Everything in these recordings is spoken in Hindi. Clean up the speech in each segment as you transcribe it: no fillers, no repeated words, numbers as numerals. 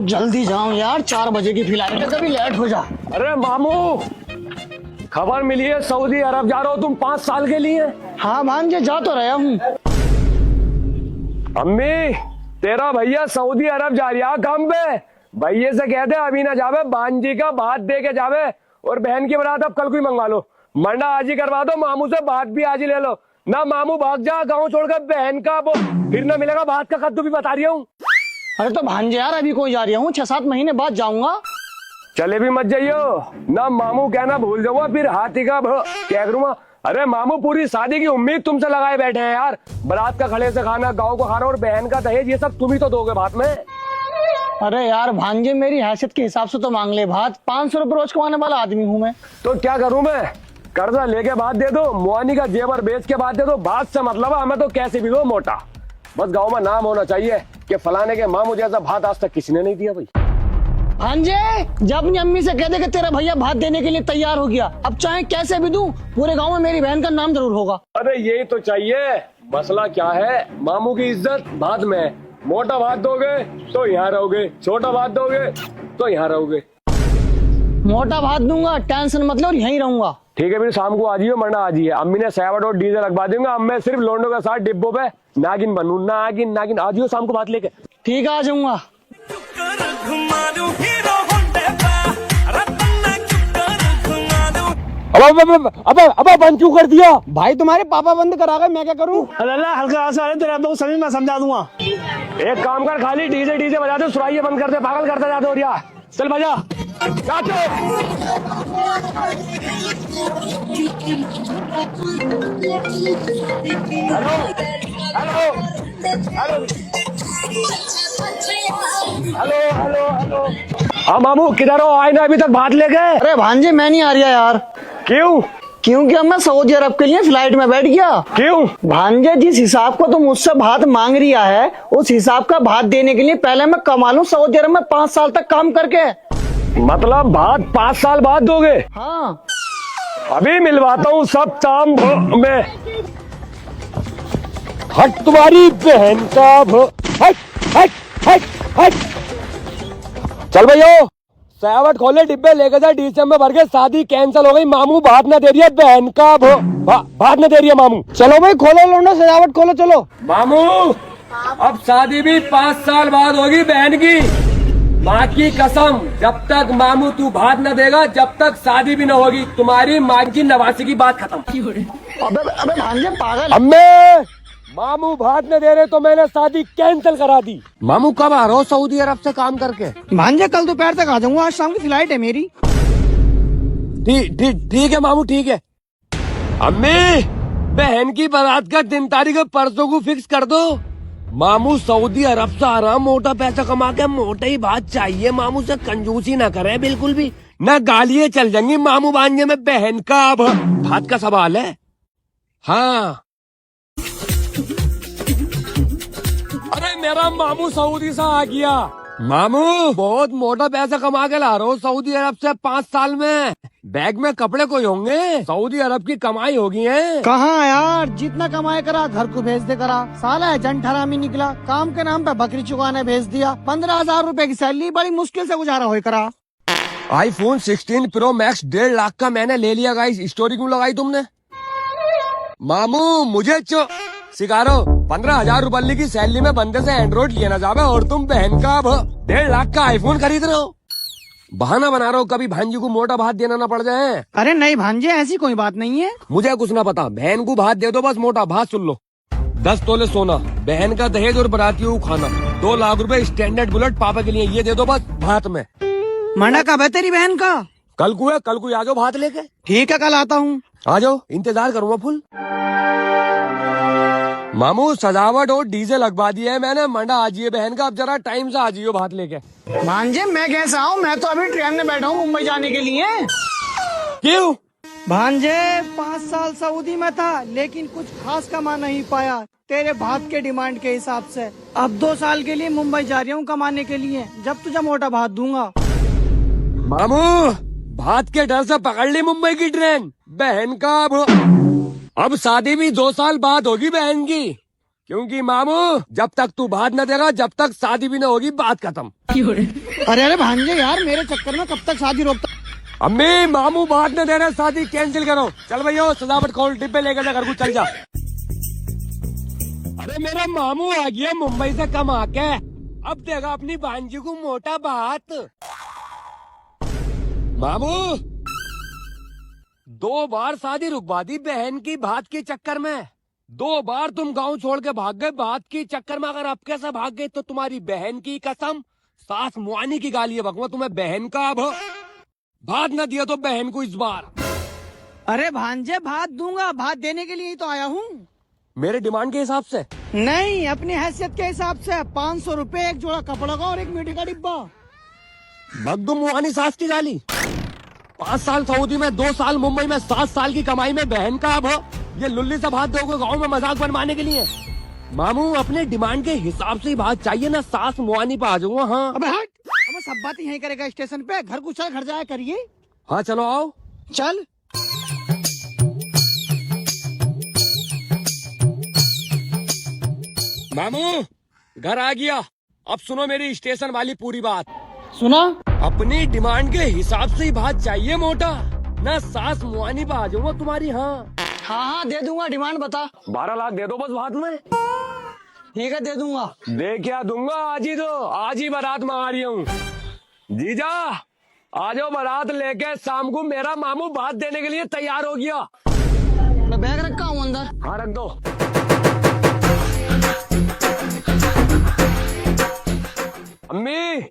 जल्दी जाओ यार, 4 बजे की फ्लाइट है, कभी लेट हो जा। अरे मामू, खबर मिली है सऊदी अरब जा रहे हो तुम 5 साल के लिए। हाँ भांजे, जा तो रहा हूँ। अम्मी, तेरा भैया सऊदी अरब जा रहा काम पे। भैया से कहते अभी ना जावे, भांजी का बात दे के जावे। और बहन की बारात अब कल को ही मंगवा लो, मंडा आज ही करवा दो। मामू से बात भी आज ही ले लो ना। मामू भाग जा गाँव छोड़कर, बहन का वो फिर ना मिलेगा। बात का कद्दू भी बता रही हूँ। अरे तो भांजे यार, अभी कोई जा रहा हूँ, 6-7 महीने बाद जाऊंगा। चले भी मत जाइयो ना। मामू कहना भूल जाओ, फिर हाथी का क्या करूँगा। अरे मामू, पूरी शादी की उम्मीद तुमसे लगाए बैठे हैं यार। बारात का खड़े से खाना, गाँव को खाना और बहन का दहेज, ये सब तुम ही तो दोगे बात में। अरे यार भांजे, मेरी हैसियत के हिसाब से तो मांग ले बात। 500 रुपये रोज कमाने वाला आदमी हूँ मैं। तो क्या करूँ मैं? कर्जा लेके बात दे दो, मुआनी का जेवर बेच के बात दे दो। बात से मतलब है, हमें तो कैसे भी दो मोटा। बस गाँव में नाम होना चाहिए कि फलाने के मामू जैसा भात आज तक किसी ने नहीं दिया भाई। भांजे, जब अपनी अम्मी से कह दे कि तेरा भैया भात देने के लिए तैयार हो गया, अब चाहे कैसे भी दूं, पूरे गांव में मेरी बहन का नाम जरूर होगा। अरे यही तो चाहिए। मसला क्या है? मामू की इज्जत भात में। मोटा भात दोगे तो यहाँ रहोगे, छोटा भात दोगे तो यहाँ रहोगे। मोटा भात दूंगा, टेंशन मतलब, और यहीं रहूंगा। ठीक है, फिर शाम को आ जाइए, मरना आ जाइए। अम्मी ने सैवट और डीजल लगवा दूंगा। अब मैं सिर्फ लोंडो के साथ डिब्बों पे नागिन बनू। नागिन नागिन, आ जाइयो शाम को बात लेके। ठीक है, आ जाऊंगा। अब बंद क्यों कर दिया? भाई तुम्हारे पापा बंद करा गए, मैं क्या करूं? अल्लाह, हल्का आसा है तेरे तो सभी मैं समझा दूंगा। एक काम कर, खाली डीजे डीजे बजा दे, सुराइये बंद कर दे, पागल करता जाते हो रिया। चल बजा, नाचो। Hello hello hello hello hello hello. हाँ मामू, किधर हो? आए ना अभी तक बात ले गए। अरे भांजे, मैं नहीं आ रहा यार। क्यों? क्योंकि अब मैं सऊदी अरब के लिए फ्लाइट में बैठ गया। क्यों? भांजे, जिस हिसाब को तुम मुझसे भात मांग रिया है, उस हिसाब का भात देने के लिए पहले मैं कमा लूं सऊदी अरब में 5 साल तक काम करके। मतलब भात 5 साल बाद दोगे? हाँ। अभी मिलवाता हूँ सब काम में। हट तुम्हारी बहन का हट हट हट हट। चल भैया, सैवट खोले, डिब्बे लेके जा, डीसीएम में भर के। शादी कैंसिल हो गई, मामू भात न दे रही है, बहन का भात न दे रही है मामू। चलो भाई, खोलो लोंडो, सजावट खोलो, चलो। मामू, अब शादी भी 5 साल बाद होगी बहन की। माँ की कसम, जब तक मामू तू भात न देगा, जब तक शादी भी न होगी। तुम्हारी माँ की नवासी की बात खत्म। अबे अबे भांजे, पागल। अम्मे, मामू भात न दे रहे तो मैंने शादी कैंसिल करा दी। मामू कब आ रहे हो सऊदी अरब से काम करके? भांजे, कल दोपहर तक आ जाऊंगा, आज शाम की फ्लाइट है मेरी। ठीक है मामू, ठीक है। अम्मी, बहन की बारात का दिन तारीख परसों को फिक्स कर दो। मामू सऊदी अरब से आ रहा, मोटा पैसा कमा के मोटा ही बात चाहिए। मामू से कंजूसी ना करे बिल्कुल भी, ना गालियां चल जाएंगी मामू भांजे में। बहन का भात का सवाल है। हाँ, अरे मेरा मामू सऊदी से आ गया। मामू, बहुत मोटा पैसा कमा के ला रहा हूँ सऊदी अरब से 5 साल में। बैग में कपड़े कोई होंगे, सऊदी अरब की कमाई होगी है। कहाँ यार, जितना कमाए करा घर को भेज दे करा। साला एजेंट हरामी निकला, काम के नाम पे बकरी चुकाने भेज दिया। 15,000 रुपए की सैलरी बड़ी मुश्किल से गुजारा हो करा। आईफोन 16 प्रो मैक्स 1.5 लाख का मैंने ले लिया गाइस। स्टोरी क्यों लगाई तुमने? मामू, मुझे सिकारो 15,000 रुपये की सैलरी में बंदे से एंड्रॉइड लेना जावे, और तुम बहन का 1.5 लाख का आईफोन खरीद रहे हो। बहाना बना रहा हो, कभी भांजी को मोटा भात देना ना पड़ जाए। अरे नहीं भांजे, ऐसी कोई बात नहीं है। मुझे कुछ ना पता, बहन को भात दे दो बस। मोटा भात सुन लो, 10 तोले सोना, बहन का दहेज और बरातियों को खाना, 2 लाख रुपए स्टैंडर्ड बुलेट पापा के लिए, ये दे दो बस भात में। मंडा कब है तेरी बहन का? कल को है, कल को आ जाओ भात लेके। ठीक है, कल आता हूँ। आ जाओ, इंतजार करूंगा फुल। मामू, सजावट और डीजे लगवा दिया है मैंने, मंडा आ जाइए बहन का। अब जरा टाइम से आ जाइयो भात लेके। भांजे, मैं कैसा हूँ? मैं तो अभी ट्रेन में बैठा हूँ मुंबई जाने के लिए। क्यों? भांजे, 5 साल सऊदी में था, लेकिन कुछ खास कमा नहीं पाया तेरे भात के डिमांड के हिसाब से। अब 2 साल के लिए मुंबई जा रही हूँ कमाने के लिए, जब तुझे मोटा भात दूंगा। मामू, भात के डर से पकड़ ली मुंबई की ट्रेन। बहन का अब शादी भी 2 साल बाद होगी बहन की। क्योंकि मामू जब तक तू भात न देगा जब तक शादी भी न होगी, बात खत्म। अरे अरे भांजे यार, मेरे चक्कर में कब तक शादी रोकता। अम्मी मामू भात न दे रहे, शादी कैंसिल करो। चल भैया सजावट खोल, डिब्बे लेकर जा घर को, चल जा। अरे मेरा मामू आ गया मुंबई से कमा के, अब देगा अपनी भांजी को मोटा भात। मामू 2 बार शादी रुकवा दी बहन की भात के चक्कर में। 2 बार तुम गांव छोड़ के भाग गए भात के चक्कर में। अगर अब कैसे भाग गए तो तुम्हारी बहन की कसम, सास मुआनी की गाली बकवा तुम्हें बहन का। अब भात न दिया तो बहन को इस बार। अरे भांजे भात दूंगा, भात देने के लिए ही तो आया हूँ। मेरे डिमांड के हिसाब से नहीं, अपनी हैसियत के हिसाब से। 500 रुपए, एक जोड़ा कपड़ा का और एक मीठी का डिब्बा। भगदू मुआनी सास की गाली। 5 साल सऊदी में, 2 साल मुंबई में, 7 साल की कमाई में बहन का। अब ये लुल्ली से भात दोगे गाँव में मजाक बनवाने के लिए? मामू अपने डिमांड के हिसाब से ही भात चाहिए ना, सास मुआनी पे आ जाऊंगा। हाँ अबे हट, हमें सब बात यहीं करेगा स्टेशन पे। घर को चल, घर जाया करिए। हाँ चलो आओ। चल। मामू घर आ गया, अब सुनो मेरी स्टेशन वाली पूरी बात। सुना? अपनी डिमांड के हिसाब से ही भात चाहिए मोटा, ना सास मुआनी पे आ जाऊंगा तुम्हारी। हाँ हाँ दे दूंगा, डिमांड बता। 12 लाख दे दो बस भात में। ठीक है दे दूंगा। दे क्या दूंगा, आज ही दो, आज ही बारात मंगा रही हूँ। जीजा आ जाओ, बारात लेके शाम को मेरा मामू भात देने के लिए तैयार हो गया। मैं बैग रखा हूँ अंदर। हाँ रख दो। अम्मी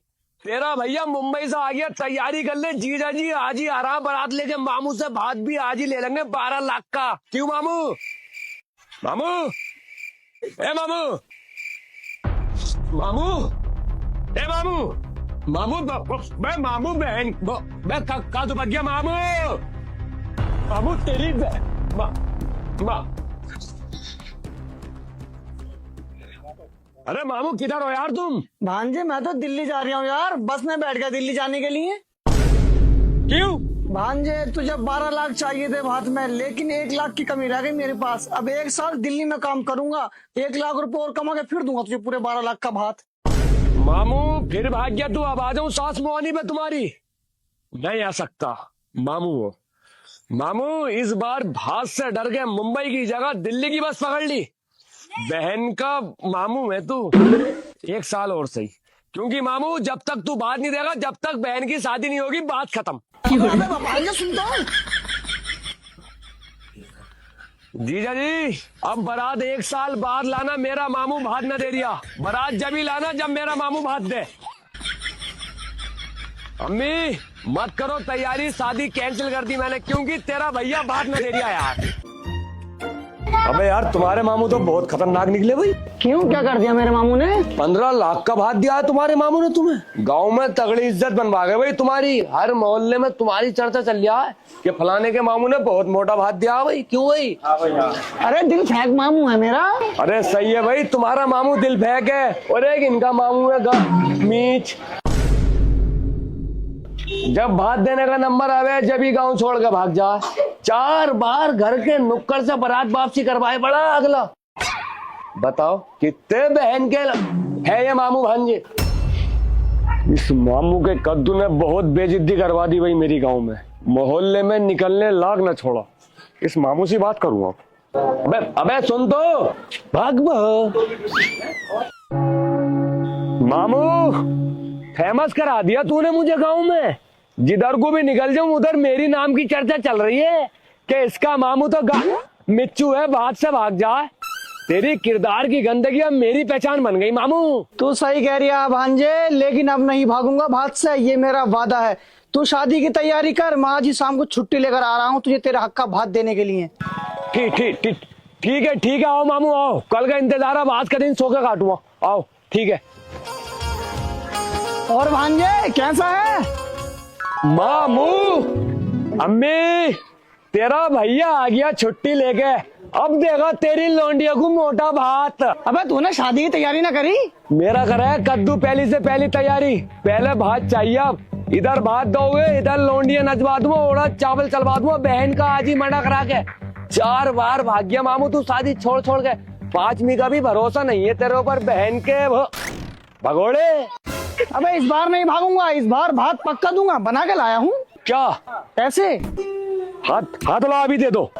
तेरा भैया मुंबई से आ गया, तैयारी कर ले। जीजा जी आज ही आ रहा, बारात लेके मामू से भात भी आज ही ले लेंगे 12 लाख का। क्यों मामू? मामू ए मामू, मामू ए मामू, मामू मैं मामू बहन मैं का तो बच गया। मामू मामू तेरी अरे मामू किधर हो यार तुम? भांजे मैं तो दिल्ली जा रहा हूँ यार, बस में बैठ गया दिल्ली जाने के लिए। क्यों? भांजे तुझे 12 लाख चाहिए थे भात में, लेकिन 1 लाख की कमी रह गई मेरे पास। अब 1 साल दिल्ली में काम करूंगा, 1 लाख रुपए और कमा के फिर दूंगा तुझे पूरे 12 लाख का भात। मामू फिर भाग गया तू, अब आ जाऊं सास मुआनी पे तुम्हारी? नहीं आ सकता मामू। मामू इस बार भात से डर के मुंबई की जगह दिल्ली की बस पकड़ ली। बहन का मामू है तू, 1 साल और सही। क्योंकि मामू जब तक तू बात नहीं देगा जब तक बहन की शादी नहीं होगी, बात खत्म। जीजा जी अब बारात 1 साल बाद लाना, मेरा मामू भात न दे दिया। बारात जब ही लाना जब मेरा मामू भात दे। अम्मी मत करो तैयारी, शादी कैंसिल कर दी मैंने, क्योंकि तेरा भैया भात न दे दिया यार। अबे यार तुम्हारे मामू तो बहुत खतरनाक निकले भाई। क्यों, क्या कर दिया मेरे मामू ने? 15 लाख का भात दिया है तुम्हारे मामू ने तुम्हें। गांव में तगड़ी इज्जत बनवा गए भाई तुम्हारी, हर मोहल्ले में तुम्हारी चर्चा चल रहा है कि फलाने के मामू ने बहुत मोटा भात दिया भाई। क्यों भाई? अरे दिल फेंक मामू है मेरा। अरे सही है भाई, तुम्हारा मामू दिल फेंक है और एक इनका मामू है मीच। जब भात देने का नंबर आवे जब ही गांव छोड़ के भाग जा। 4 बार घर के नुक्कड़ से बारात वापसी करवाए बड़ा अगला। बताओ कितने बहन के है ये मामू भांजे। इस मामू के कद्दू ने बहुत बेइज्जती करवा दी भाई मेरी गांव में, मोहल्ले में निकलने लाग न छोड़ा। इस मामू से बात करूंगा। अबे सुन तो भाग मामू, फेमस करा दिया तूने मुझे गांव में। जिधर को भी निकल जाऊं उधर मेरी नाम की चर्चा चल रही है कि इसका मामू तो मिच्चू है, भात से भाग जाए। तेरी किरदार की गंदगी अब मेरी पहचान बन गई मामू। तू सही कह रही है भांजे, लेकिन अब नहीं भागूंगा भात से, ये मेरा वादा है। तू शादी की तैयारी कर, मैं आज ही शाम को छुट्टी लेकर आ रहा हूँ तुझे तेरे हक का भात देने के लिए। ठीक है आओ मामू आओ, कल का इंतजार है, आज का दिन सो के काटूंगा। आओ ठीक है। और भांजे कैसा है? मामू अम्मी तेरा भैया आ गया छुट्टी लेके, अब देगा तेरी लौंडिया को मोटा भात। अबे तूने शादी की तैयारी ना करी? मेरा कर है कद्दू पहली से पहली तैयारी, पहले भात चाहिए। अब इधर भात दोगे इधर लौंडिया नचवा दूंगा, ओड़ा चावल चलवा दूंगा बहन का आज ही मना करा के। 4 बार भाग गया मामू तू शादी छोड़ के, 5वीं का भी भरोसा नहीं है तेरे ऊपर बहन के भगोड़े। अबे इस बार नहीं भागूंगा, इस बार भात पक्का दूंगा, बना के लाया हूँ। क्या? ऐसे हाथ हाथ ला, अभी दे दो।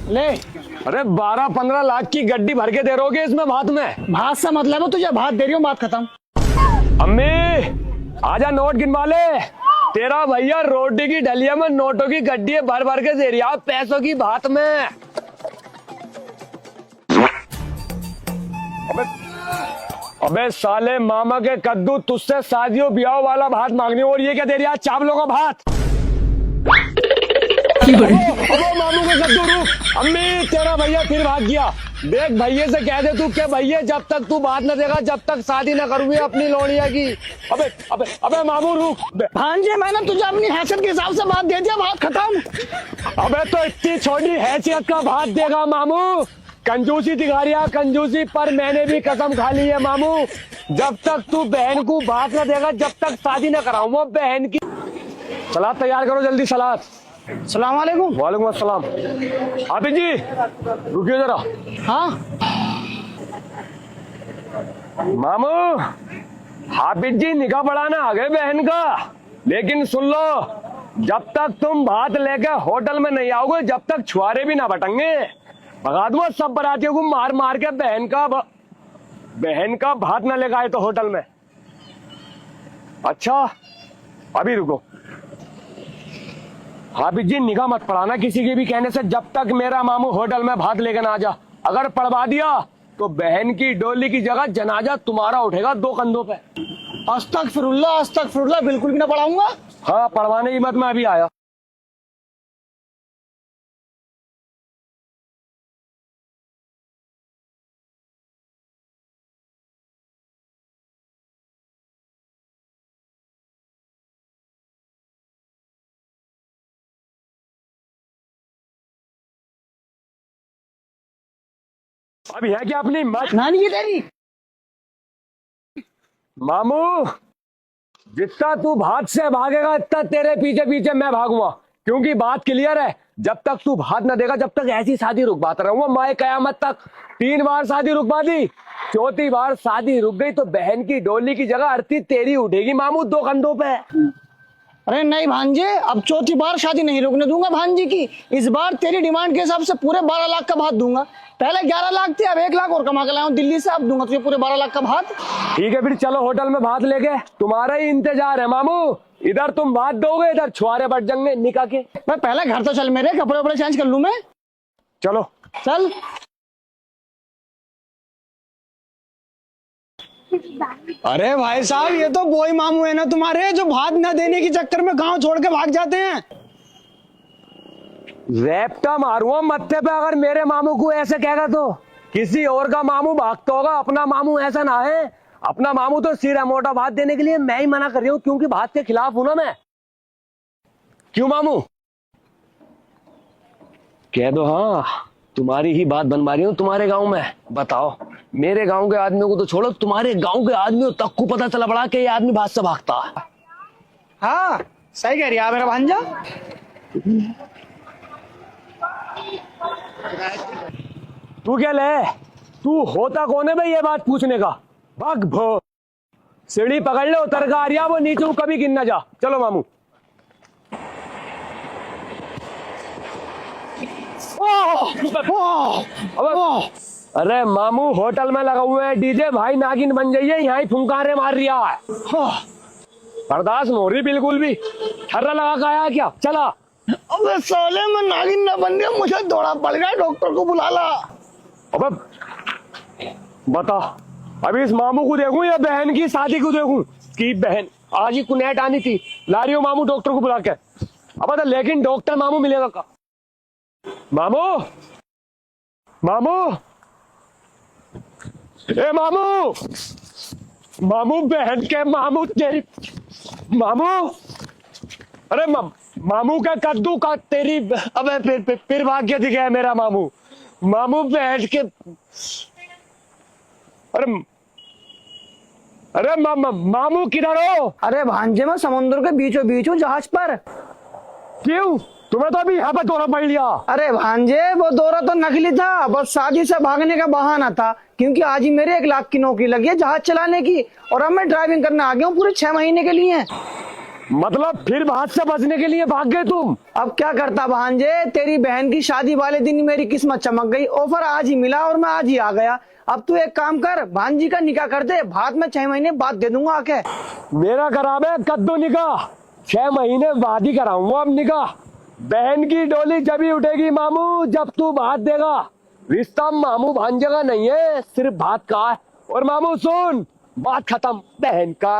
ले। अरे 12-15 लाख की गड्डी भर के दे रहोगे इसमें भात में? भात से मतलब है तुझे, भात दे रही हूँ, बात खत्म। अम्मी आजा, नोट गिनवा ले। तेरा भैया रोटी की डलिया में नोटों की गड्डी भर भर के दे रही है पैसों की भात में। अबे साले मामा के कद्दू, तुझसे शादियों ब्याह वाला भात मांगनी, और ये क्या दे रही है, चावलों का भात। मामू के कद्दू रुक। अम्मी तेरा भैया फिर भाग गया। देख भैया से कह दे तू कि भैया जब तक तू बात न देगा जब तक शादी न करूंगी अपनी लोड़िया की। अबे अबे अबे मामू रुक। भांजे मैंने तुझे अपनी हैसियत के हिसाब से बात दे दिया, बात खत्म। अबे तो इतनी छोटी हैसियत का भात देगा मामू? कंजूसी दिखा रही है, कंजूसी। पर मैंने भी कसम खा ली है मामू, जब तक तू बहन को भात न देगा जब तक शादी न कराऊंगा बहन की। सलाद तैयार करो जल्दी, सलाद। सलाम वालेकुम। वालेकुम अस्सलाम। हाफिज जी रुकिए जरा। हाँ मामू, हाफिज जी निकाह पढ़ाना आ गए बहन का, लेकिन सुन लो, जब तक तुम भात लेके होटल में नहीं आओगे जब तक छुआरे भी ना बटेंगे। भगा दूंगा सब बरातियों को मार मार के बहन का भात ना लेके आए तो होटल में। अच्छा अभी रुको। हाफिज जी निगाह मत पढ़ाना किसी के भी कहने से, जब तक मेरा मामू होटल में भात लेकर ना आ जा। अगर पढ़वा दिया तो बहन की डोली की जगह जनाजा तुम्हारा उठेगा 2 कंधों पे। अस्तगफिरुल्लाह अस्तगफिरुल्लाह, बिल्कुल भी ना पढ़ाऊंगा। हाँ पढ़वाने की मत में अभी आया। अभी है क्या अपनी मत नानी की तेरी। मामू, जितना तू भात से भागेगा इतना तेरे पीछे पीछे मैं भागूंगा, क्योंकि बात क्लियर है, जब तक तू भात न देगा जब तक ऐसी शादी रुकवाता रहूंगा मैं कयामत तक। 3 बार शादी रुकवा दी, 4थी बार शादी रुक गई तो बहन की डोली की जगह अर्थी तेरी उठेगी मामू 2 कंधों पे। अरे नहीं भांजे, अब 4थी बार शादी नहीं रुकने दूंगा भांजी की। इस बार तेरी डिमांड के हिसाब से पूरे 12 लाख का भात दूंगा। पहले 11 लाख थे, अब 1 लाख और कमा के लाया हूं दिल्ली से, अब दूंगा तुझे पूरे 12 लाख का भात। ठीक है फिर चलो होटल में भात लेके, तुम्हारा ही इंतजार है मामू। इधर तुम भात दोगे, इधर छुआरे बट जाएंगे निकाह के। मैं पहले घर तो चल, मेरे कपड़े वपड़े चेंज कर लूं मैं। चलो चल। अरे भाई साहब, ये तो बोई मामू है ना तुम्हारे, जो भात न देने के चक्कर में गांव छोड़ के भाग जाते हैं। रैप्टा मारूंगा मत्थे पे अगर मेरे मामू को ऐसे कहेगा तो। किसी और का मामू भागता होगा, अपना मामू ऐसा ना है। अपना मामू तो सिरा मोटा भात देने के लिए मैं ही मना कर रही हूँ, क्योंकि भात के खिलाफ हूं ना मैं। क्यों मामू? कह दो हाँ, तुम्हारी ही बात बनवा रही हूँ तुम्हारे गांव में। बताओ, मेरे गांव के आदमियों को तो छोड़ो, तुम्हारे गांव के आदमियों तक को पता चला पड़ा कि ये आदमी भात से भागता है। हाँ सही कह रही है मेरा भांजा। तू क्या ले, तू होता कौन है भाई ये बात पूछने का? भाग भो, सीढ़ी पकड़ ले, उतर का आ रहा वो नीचे कभी गिन ना जा। चलो मामू। अरे मामू होटल में लगा हुए हैं डीजे, भाई नागिन बन जाइए, यहाँ ही फुंकारे मार रिया है। बर्दाश्त हो रही बिल्कुल भी। ठर्रा लगा के आया क्या? चला। अबे साले में नागिन न बन गया, मुझे दौड़ा पड़ गया, डॉक्टर को बुला ला। अबे बता, अभी इस मामू को देखूं या बहन की शादी को देखूं? कि बहन आज ही कुनेट आनी थी, ला रही हो मामू डॉक्टर को बुला के। अब तो लेकिन डॉक्टर मामू मिलेगा का? मामू, मामू, ए मामू, मामू बहन के मामू तेरी मामू। अरे मामू का कद्दू का तेरी। अबे फिर भाग्य दिख गया मेरा मामू। मामू बैठ के। अरे मामू किधर हो? अरे भांजे, मैं समुद्र के बीचों बीच हूँ, जहाज पर। क्यों? तुम्हें तो अभी यहाँ पे दौरा पड़ लिया। अरे भांजे, वो दौरा तो नकली था, बस शादी से भागने का बहाना था। क्योंकि आज ही मेरे 1 लाख की नौकरी लगी है जहाज चलाने की, और अब मैं ड्राइविंग करने आ गया हूँ पूरे 6 महीने के लिए। मतलब फिर हाथ से बचने के लिए भाग गए तुम? अब क्या करता भांजे, तेरी बहन की शादी वाले दिन ही मेरी किस्मत चमक गई। ऑफर आज ही मिला और मैं आज ही आ गया। अब तू एक काम कर, भांजी का निकाह कर दे, बाद में 6 महीने बाद दे दूंगा आके। मेरा करावे कद्दू निकाह, 6 महीने बाद ही कराऊंगा अब निकाह। बहन की डोली जब ही उठेगी मामू जब तू भात देगा। रिश्ता मामू भांजे का नहीं है, सिर्फ भात का है। और मामू सुन, बात खत्म, बहन का।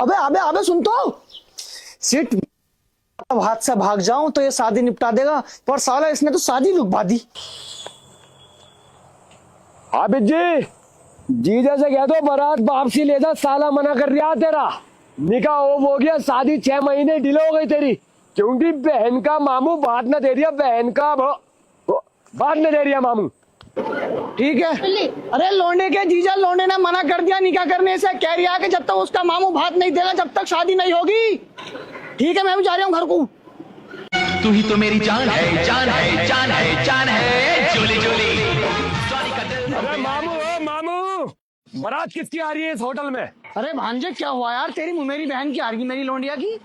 अबे अबे अबे सुन तो, सिट अब हाथ से भाग जाऊं तो ये शादी निपटा देगा, पर साला इसने तो शादी रुकवा दी। आबिद जी, जीजा से कह दो बारात वापसी ले जा, साला मना कर रहा तेरा। निकाह हो गया, शादी 6 महीने डिले हो गई तेरी, क्योंकि बहन का मामू बात न दे दिया, बहन का बात न दे दिया मामू। ठीक है। अरे लौंडे के जीजा, लौंडे ने मना कर दिया निकाह करने से, कह रहा है कि जब तक उसका मामू भात नहीं देगा जब तक शादी नहीं होगी। ठीक है, मैं भी जा रहा हूँ घर को। तू ही तो मेरी जान है, जान है, जान है, जान है, जोली जोली। अरे मामू, ओ मामू, बारात किसकी आ रही है इस होटल में? अरे भांजे क्या हुआ यार, तेरी मेरी बहन की आ रही, मेरी लौंडिया की।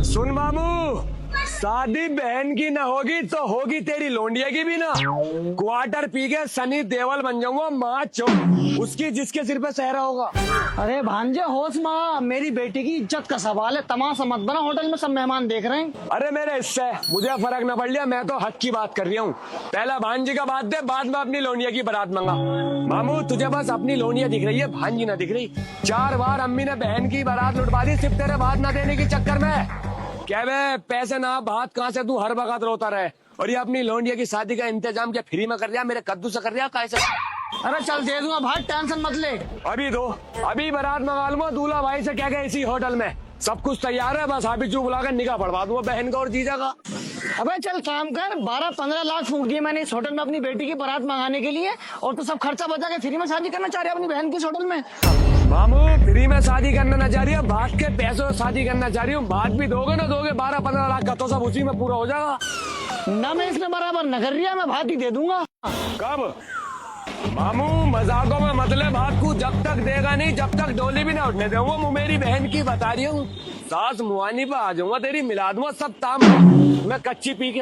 सुन मामू, शादी बहन की ना होगी तो होगी तेरी लोंडिया की भी ना। क्वार्टर पी के सनी देवल बन जाऊंगा, माँ चो उसकी जिसके सिर पे सहरा होगा। अरे भांजे होश माँ, मेरी बेटी की इज्जत का सवाल है, तमाशा मत बना, होटल में सब मेहमान देख रहे हैं। अरे मेरे इससे मुझे फर्क न पड़ लिया, मैं तो हक की बात कर रही हूँ। पहला भांजी का बात दे, बाद में अपनी लोनिया की बारात मंगा। मामू तुझे बस अपनी लोनिया दिख रही है, भांजी ना दिख रही। 4 बार अम्मी ने बहन की बारात लुटवा दी सिर्फ तेरे बात न देने के चक्कर में। क्या वे पैसे ना बात कहाँ से, तू हर वक्त रोता रहे। और ये अपनी लोंडिया की शादी का इंतजाम क्या फ्री में कर दिया, मेरे कद्दू से कर दिया कैसे? अरे चल दे दूंगा भाई, टेंशन मत ले। अभी दो, अभी बारात मंगा लूंगा, दूल्हा भाई से क्या गया इसी होटल में, सब कुछ तैयार है, बस हाबिब जू बुलाकर निकाह पढ़वा दूंगा बहन का और जीजा का। अबे चल काम कर, 12-15 लाख फूक दिए मैंने इस होटल में अपनी बेटी की बारात मंगाने के लिए, और तो सब खर्चा बचा के फ्री में शादी करना चाह रही है अपनी बहन की इस होटल में। मामू फ्री में शादी करना ना चाह रही है, भाग के पैसों से शादी करना चाह रही हूँ। भाग भी दोगे ना दोगे, 12-15 लाख का तो सब उसी में पूरा हो जाएगा ना। मैं इसमें बराबर न कर रही है, मैं भात ही दे दूंगा। कब? मामू मजाकों में मतलब भाग को जब तक देगा नहीं, जब तक डोली भी ना उठने दूंगा। मैं मेरी बहन की बता रही हूँ, सास मुआनी पे आ जाऊंगा तेरी, मिला दूंगा सब ताम मैं कच्ची पी के।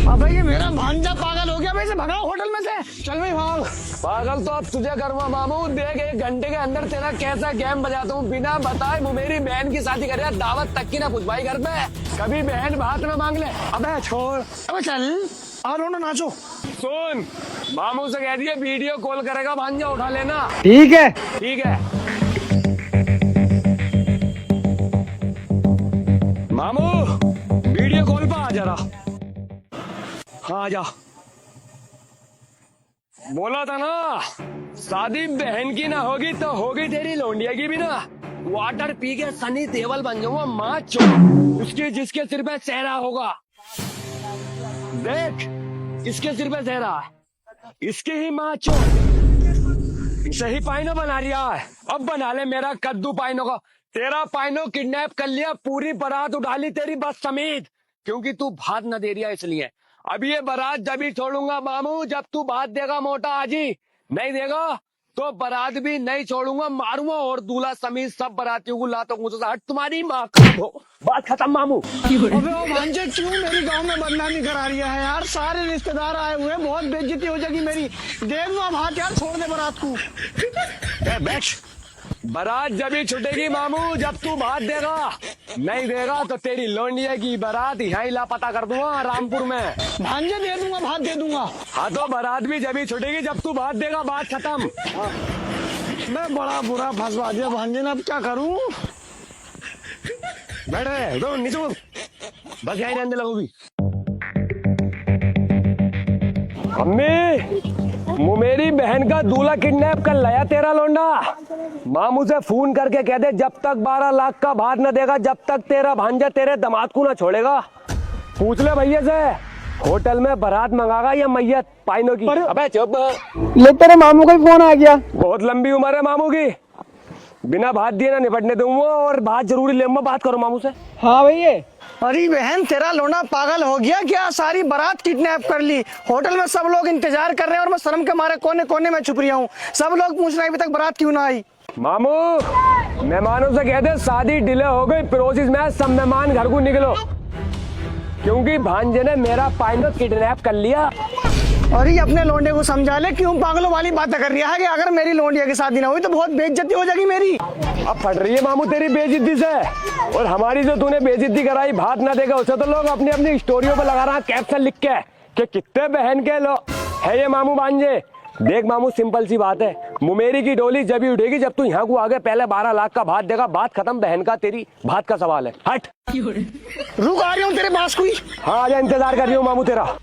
अबे ये मेरा भांजा पागल हो गया, मैं इसे भगाओ होटल में से, चल भाई भाग। पागल तो अब तुझे करूँगा मामू, देख 1 घंटे के अंदर तेरा कैसा गेम बजाता हूँ बिना बताए। वो मेरी बहन की शादी कर रहा, दावत तक की ना पूछ भाई घर पे, कभी बहन बात में मांग ले। अबे छोड़, अबे चल आ लो ना, नाचो। सुन, मामू से कह दिए वीडियो कॉल करेगा, भांजा उठा लेना। ठीक है। ठीक है मामू, वीडियो कॉल पे आ जा रहा। हाँ आ जा। बोला था ना शादी बहन की ना होगी तो होगी तेरी लोंडिया की भी ना। वाटर पी के सनी देवल बन जाऊंगा, माँ चो उसके जिसके सिर पे सहरा होगा। देख इसके सिर पे सहरा है, इसके ही माँ चो इसे ही पाइनो बना रिया है। अब बना ले मेरा कद्दू पाइनो का। तेरा पाइनो किडनैप कर लिया, पूरी बारात उठा ली तेरी बस समेत, क्योंकि तू भात न दे रिया इसलिए। अब ये बारात जब ही छोड़ूंगा मामू जब तू भात देगा मोटा, आज ही नहीं देगा तो बारात भी नहीं छोड़ूंगा, मारूंगा और दूल्हा समेत सब बारातियों को लाता हूँ। हट तुम्हारी माँ का हो, बात खत्म मामू। अबे ओ भांजे क्यों मेरी गांव में बदनामी करा रही है यार, सारे रिश्तेदार आए हुए, बहुत बेइज्जती हो जाएगी मेरी। दे दूंगा भात यार, छोड़ दे बारात को। बारात जब ही छुटेगी मामू जब तू भात देगा, नहीं देगा तो तेरी लोंडिया की बारात यहाँ लापता कर दूंगा रामपुर में। भांजे दे दूंगा, भात दे दूंगा। हाँ तो बारात भी जब ही छुटेगी जब तू भात देगा, बात खत्म। मैं बड़ा बुरा फंसवा दिया भांजे ने, अब क्या करूं? बैठ रहे तो नीचे बस यही रहने लगो भी। अम्मी वो मेरी बहन का दूल्हा किडनैप कर लाया तेरा लोंडा। मामू से फोन करके कह दे जब तक 12 लाख का भात न देगा जब तक तेरा भांजा तेरे दामाद को ना छोड़ेगा। पूछ ले भैया से होटल में बारात मंगागा या मैयत पाइनो की। अबे चुप, ले तेरे मामू का ही फोन आ गया। बहुत लंबी उम्र है मामू की, बिना बात दिए ना निपटने दूंगा, और बात जरूरी ले बात करो मामू से। हाँ भैया। अरे बहन तेरा लोना पागल हो गया क्या? सारी बारात किडनैप कर ली, होटल में सब लोग इंतजार कर रहे हैं और मैं शर्म के मारे कोने कोने में छुप रहा हूँ। सब लोग पूछ रहे हैं अभी तक बारात क्यों ना आई। मामू मेहमानों से कहते शादी डिले हो गई, प्रोसेस में सब मेहमान घर को निकलो, क्योंकि भांजे ने मेरा पायलट किडनैप कर लिया। अरे अपने लोंडे को समझा ले, क्यों पागलों वाली बातें कर रहा है कि अगर मेरी लोंडिया की शादी ना हुई तो बहुत बेइज्जती हो जाएगी मेरी। अब फट रही है मामू तेरी बेइज्जती से, और हमारी जो तूने बेइज्जती कराई भात ना देगा उसे तो लोग अपनी अपनी स्टोरियों पे लगा रहा है कैप्शन लिख के कि कितने बहन के लोग है ये मामू भांजे। देख मामू सिंपल सी बात है, मुमेरी की डोली जब ही उठेगी जब तू यहाँ को आगे पहले 12 लाख का भात देगा, बात खत्म बहन का, तेरी भात का सवाल है। हट रुक आ रही हूँ तेरे पास कोई। हाँ आजा, इंतजार कर रही हूँ मामू तेरा।